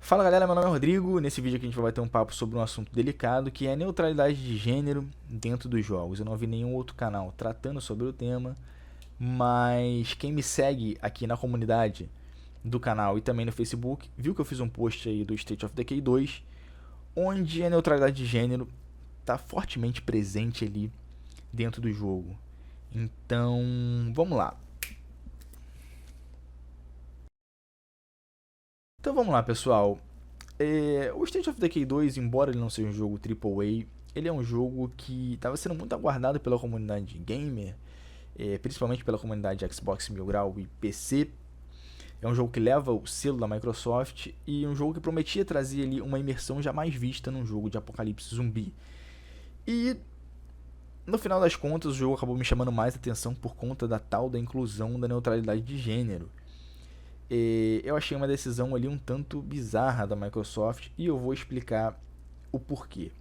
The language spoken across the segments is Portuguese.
Fala galera, meu nome é Rodrigo. Nesse vídeo aqui a gente vai bater um papo sobre um assunto delicado que é a neutralidade de gênero dentro dos jogos. Eu não vi nenhum outro canal tratando sobre o tema, mas quem me segue aqui na comunidade do canal e também no Facebook viu que eu fiz um post aí do State of Decay 2, onde a neutralidade de gênero está fortemente presente ali dentro do jogo. Então, vamos lá. Então vamos lá, pessoal. O State of Decay 2, embora ele não seja um jogo AAA, ele é um jogo que estava sendo muito aguardado pela comunidade gamer, principalmente pela comunidade Xbox Mil Grau e PC. É um jogo que leva o selo da Microsoft e um jogo que prometia trazer ali uma imersão jamais vista num jogo de apocalipse zumbi. E no final das contas, o jogo acabou me chamando mais atenção por conta da tal da inclusão da neutralidade de gênero. Eu achei uma decisão ali um tanto bizarra da Microsoft e eu vou explicar o porquê.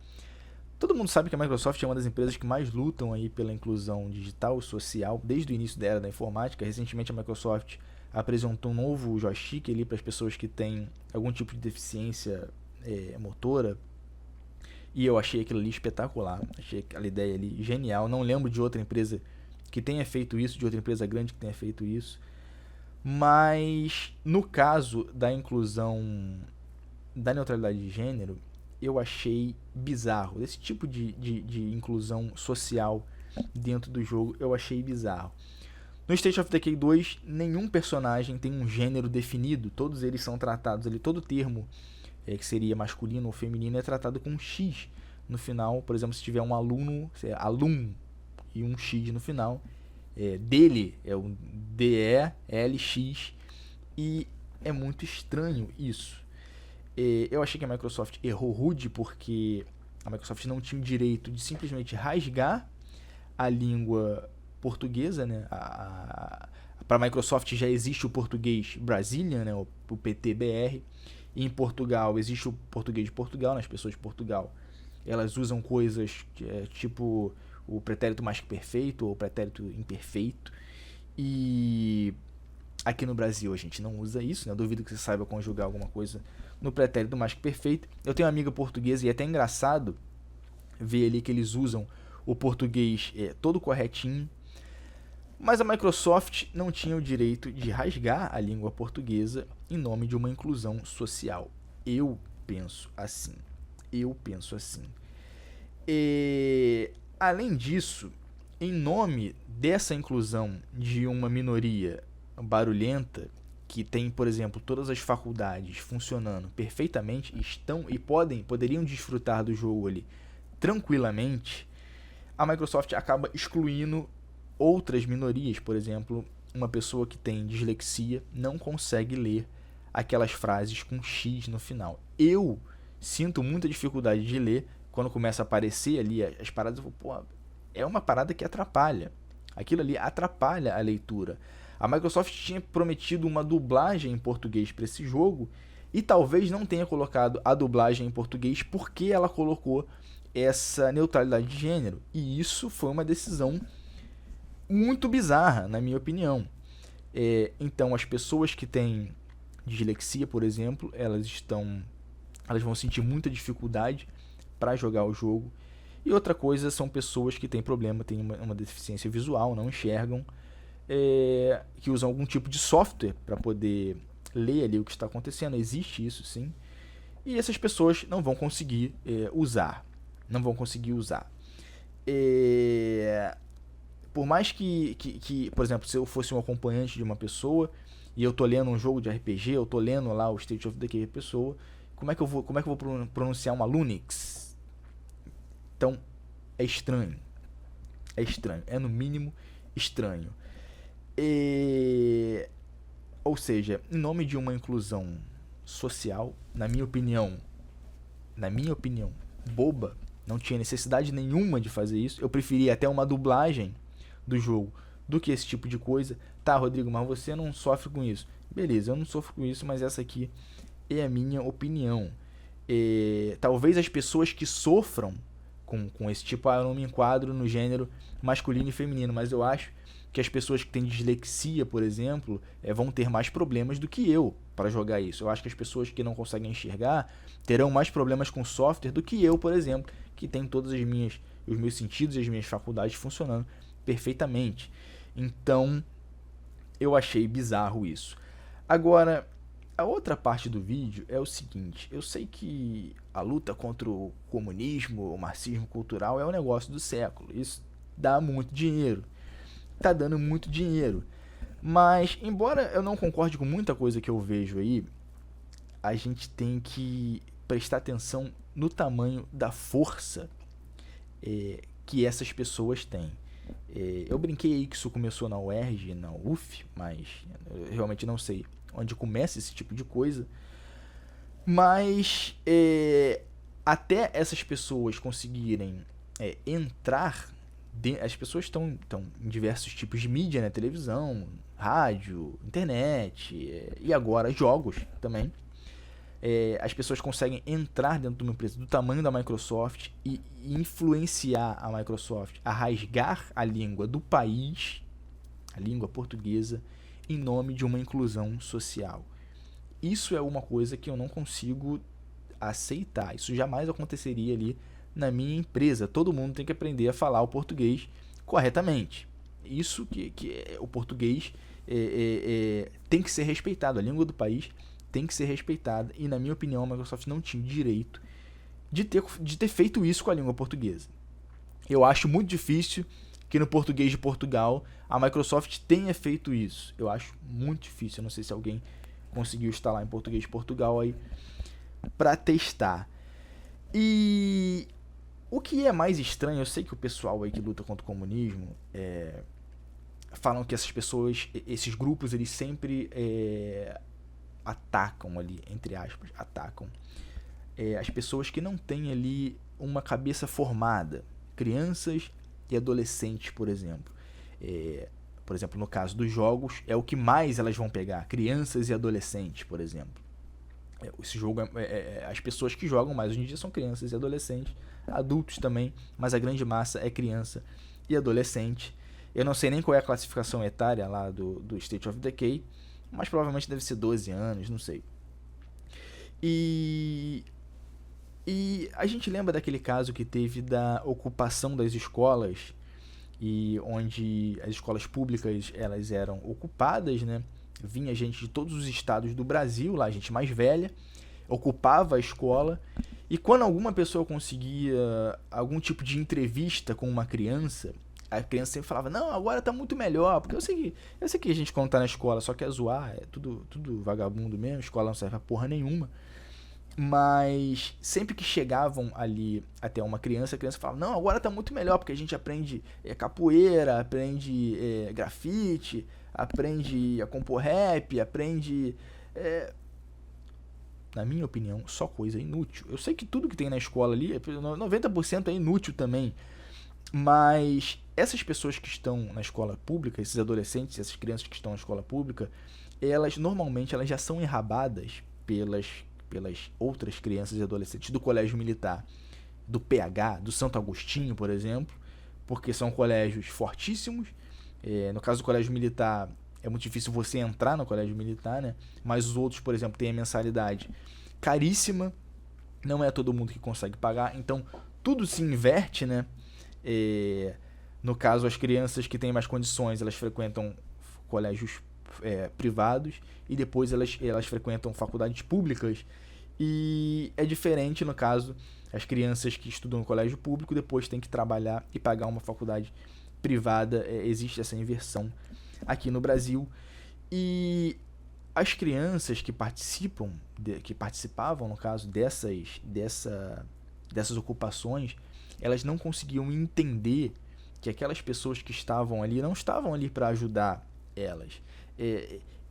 Todo mundo sabe que a Microsoft é uma das empresas que mais lutam aí pela inclusão digital e social desde o início da era da informática. Recentemente a Microsoft apresentou um novo joystick ali para as pessoas que têm algum tipo de deficiência motora, e eu achei aquilo ali espetacular, achei aquela ideia ali genial. Não lembro de outra empresa que tenha feito isso, de outra empresa grande que tenha feito isso. Mas no caso da inclusão da neutralidade de gênero, eu achei bizarro. Esse tipo de inclusão social dentro do jogo eu achei bizarro. No State of Decay 2, nenhum personagem tem um gênero definido. Todos eles são tratados ali, todo termo que seria masculino ou feminino é tratado com um X no final. Por exemplo, se tiver um aluno, alum e um X no final, dele é o DELX, e é muito estranho isso. Eu achei que a Microsoft errou rude porque a Microsoft não tinha o direito de simplesmente rasgar a língua portuguesa, né? Para a Microsoft já existe o português Brazilian, né? O PTBR. E em Portugal existe o português de Portugal, né? As pessoas de Portugal elas usam coisas tipo o pretérito mais que perfeito ou o pretérito imperfeito. E aqui no Brasil a gente não usa isso, né? Eu duvido que você saiba conjugar alguma coisa no pretérito mais que perfeito. Eu tenho uma amiga portuguesa e é até engraçado ver ali que eles usam o português todo corretinho. Mas a Microsoft não tinha o direito de rasgar a língua portuguesa em nome de uma inclusão social. Eu penso assim. Eu penso assim. Além disso, em nome dessa inclusão de uma minoria barulhenta, que tem, por exemplo, todas as faculdades funcionando perfeitamente, estão e poderiam desfrutar do jogo ali tranquilamente, a Microsoft acaba excluindo outras minorias. Por exemplo, uma pessoa que tem dislexia não consegue ler aquelas frases com X no final. Eu sinto muita dificuldade de ler quando começa a aparecer ali as paradas. Eu falo, pô, é uma parada que atrapalha. Aquilo ali atrapalha a leitura. A Microsoft tinha prometido uma dublagem em português para esse jogo e talvez não tenha colocado a dublagem em português porque ela colocou essa neutralidade de gênero. E isso foi uma decisão muito bizarra, na minha opinião. Então, as pessoas que têm dislexia, por exemplo, elas vão sentir muita dificuldade para jogar o jogo. E outra coisa são pessoas que têm problema, têm uma deficiência visual, não enxergam, que usam algum tipo de software para poder ler ali o que está acontecendo. Existe isso, sim. E essas pessoas não vão conseguir usar. Não vão conseguir usar. Por mais que, por exemplo, se eu fosse um acompanhante de uma pessoa e eu tô lendo um jogo de RPG, eu tô lendo lá o State of Decay da pessoa, como é que eu vou pronunciar uma Lunix? Então, é estranho. É estranho. É no mínimo estranho. Ou seja, em nome de uma inclusão social, na minha opinião, boba, não tinha necessidade nenhuma de fazer isso. Eu preferia até uma dublagem do jogo do que esse tipo de coisa. Tá, Rodrigo, mas você não sofre com isso. Beleza, eu não sofro com isso, mas essa aqui é a minha opinião. Talvez as pessoas que sofram com esse tipo, eu não me enquadro no gênero masculino e feminino, mas eu acho que as pessoas que têm dislexia, por exemplo, vão ter mais problemas do que eu. para jogar isso. Eu acho que as pessoas que não conseguem enxergar terão mais problemas com software do que eu, por exemplo, que tem todos os meus sentidos e as minhas faculdades funcionando perfeitamente. Então, eu achei bizarro isso. Agora, a outra parte do vídeo é o seguinte: eu sei que a luta contra o comunismo, o marxismo cultural é um negócio do século. Isso dá muito dinheiro. Tá dando muito dinheiro. Mas, embora eu não concorde com muita coisa que eu vejo aí, a gente tem que prestar atenção no tamanho da força que essas pessoas têm. Eu brinquei aí que isso começou na UERJ, na UF, mas eu realmente não sei onde começa esse tipo de coisa. Mas até essas pessoas conseguirem entrar, as pessoas estão em diversos tipos de mídia, né? Televisão, rádio, internet e agora jogos também. As pessoas conseguem entrar dentro de uma empresa do tamanho da Microsoft e influenciar a Microsoft a rasgar a língua do país, a língua portuguesa, em nome de uma inclusão social. Isso é uma coisa que eu não consigo aceitar. Isso jamais aconteceria ali na minha empresa. Todo mundo tem que aprender a falar o português corretamente. Isso que o português tem que ser respeitado. A língua do país tem que ser respeitada. E, na minha opinião, a Microsoft não tinha direito de ter feito isso com a língua portuguesa. Eu acho muito difícil que no português de Portugal a Microsoft tenha feito isso. Eu acho muito difícil. Eu não sei se alguém conseguiu instalar em português de Portugal aí para testar. E o que é mais estranho, eu sei que o pessoal aí que luta contra o comunismo falam que essas pessoas, esses grupos, eles sempre atacam ali, entre aspas, atacam as pessoas que não têm ali uma cabeça formada, crianças e adolescentes, por exemplo. Por exemplo, no caso dos jogos, é o que mais elas vão pegar, crianças e adolescentes, por exemplo. Esse jogo, as pessoas que jogam mais hoje em dia são crianças e adolescentes, adultos também, mas a grande massa é criança e adolescente. Eu não sei nem qual é a classificação etária lá do State of Decay, mas provavelmente deve ser 12 anos, não sei. E a gente lembra daquele caso que teve da ocupação das escolas, e onde as escolas públicas elas eram ocupadas, né? Vinha gente de todos os estados do Brasil, lá gente mais velha, ocupava a escola, e quando alguma pessoa conseguia algum tipo de entrevista com uma criança, a criança sempre falava: não, agora tá muito melhor, porque eu sei que a gente quando tá na escola só quer zoar, é tudo vagabundo mesmo, a escola não serve pra porra nenhuma. Mas sempre que chegavam ali até uma criança, a criança falava: não, agora tá muito melhor, porque a gente aprende capoeira, aprende grafite, aprende a compor rap, aprende... na minha opinião, só coisa inútil. Eu sei que tudo que tem na escola ali, 90% é inútil também. Mas essas pessoas que estão na escola pública, esses adolescentes, essas crianças que estão na escola pública, normalmente elas já são enrabadas pelas outras crianças e adolescentes do colégio militar, do PH, do Santo Agostinho, por exemplo, porque são colégios fortíssimos. No caso do colégio militar, é muito difícil você entrar no colégio militar, né? Mas os outros, por exemplo, têm a mensalidade caríssima, não é todo mundo que consegue pagar, então tudo se inverte, né? No caso, as crianças que têm mais condições, elas frequentam colégios privados, e depois elas frequentam faculdades públicas, e é diferente no caso, as crianças que estudam no colégio público depois têm que trabalhar e pagar uma faculdade privada. Existe essa inversão aqui no Brasil, e as crianças que participavam no caso dessas ocupações, elas não conseguiam entender que aquelas pessoas que estavam ali não estavam ali para ajudar elas.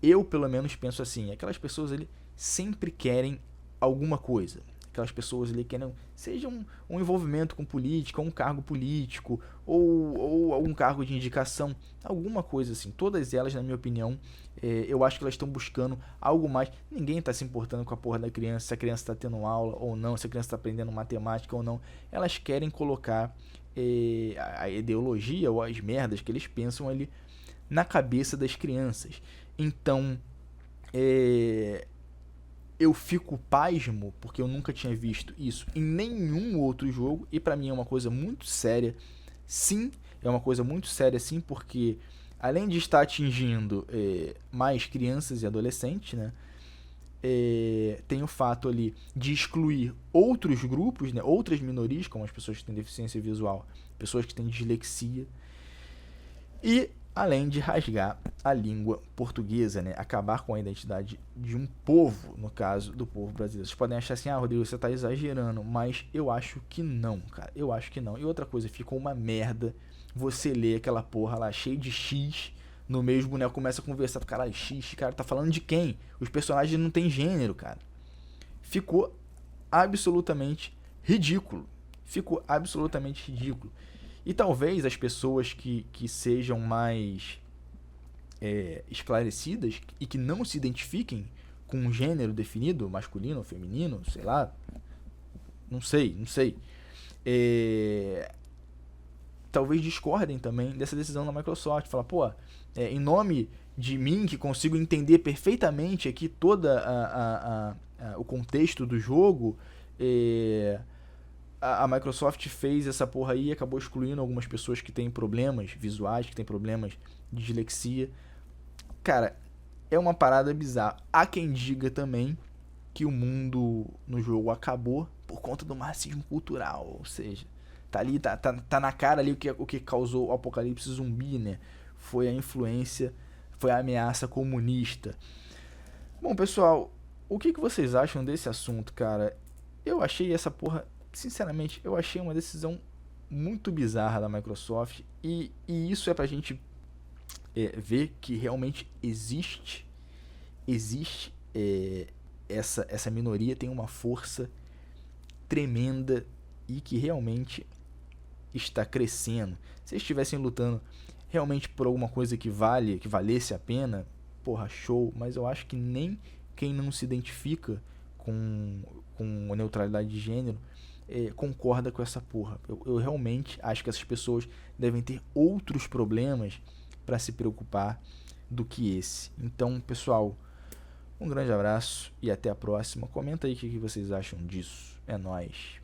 Eu, pelo menos, penso assim: aquelas pessoas ali sempre querem alguma coisa. Aquelas pessoas ali querem, seja um envolvimento com política, um cargo político, ou algum cargo de indicação, alguma coisa assim. Todas elas, na minha opinião, eu acho que elas estão buscando algo mais. Ninguém está se importando com a porra da criança, se a criança está tendo aula ou não, se a criança está aprendendo matemática ou não. Elas querem colocar a ideologia ou as merdas que eles pensam ali na cabeça das crianças. Então, eu fico pasmo, porque eu nunca tinha visto isso em nenhum outro jogo, e pra mim é uma coisa muito séria. Sim, é uma coisa muito séria, sim, porque além de estar atingindo mais crianças e adolescentes, né, tem o fato ali de excluir outros grupos, né, outras minorias, como as pessoas que têm deficiência visual, pessoas que têm dislexia, e além de rasgar a língua portuguesa, né, acabar com a identidade de um povo, no caso do povo brasileiro. Vocês podem achar assim, ah, Rodrigo, você tá exagerando, mas eu acho que não, cara, eu acho que não. E outra coisa, ficou uma merda você ler aquela porra lá cheio de X no mesmo, né, começa a conversar, caralho, X, cara, tá falando de quem? Os personagens não têm gênero, cara. Ficou absolutamente ridículo. Ficou absolutamente ridículo. E talvez as pessoas que sejam mais esclarecidas e que não se identifiquem com um gênero definido, masculino ou feminino, sei lá, não sei, não sei. Talvez discordem também dessa decisão da Microsoft. Falar, pô, em nome de mim, que consigo entender perfeitamente aqui toda o contexto do jogo, a Microsoft fez essa porra aí e acabou excluindo algumas pessoas que têm problemas visuais, que têm problemas de dislexia. Cara, é uma parada bizarra. Há quem diga também que o mundo no jogo acabou por conta do marxismo cultural, ou seja, tá ali, tá na cara ali o que causou o apocalipse zumbi, né? Foi a influência, foi a ameaça comunista. Bom, pessoal, o que vocês acham desse assunto, cara? Eu achei essa porra, sinceramente, eu achei uma decisão muito bizarra da Microsoft e isso é pra gente ver que realmente existe essa minoria tem uma força tremenda e que realmente está crescendo. Se eles estivessem lutando realmente por alguma coisa que valesse a pena, porra, show, mas eu acho que nem quem não se identifica com a neutralidade de gênero concorda com essa porra. Eu realmente acho que essas pessoas devem ter outros problemas para se preocupar do que esse. Então, pessoal, um grande abraço e até a próxima. Comenta aí o que vocês acham disso. É nóis.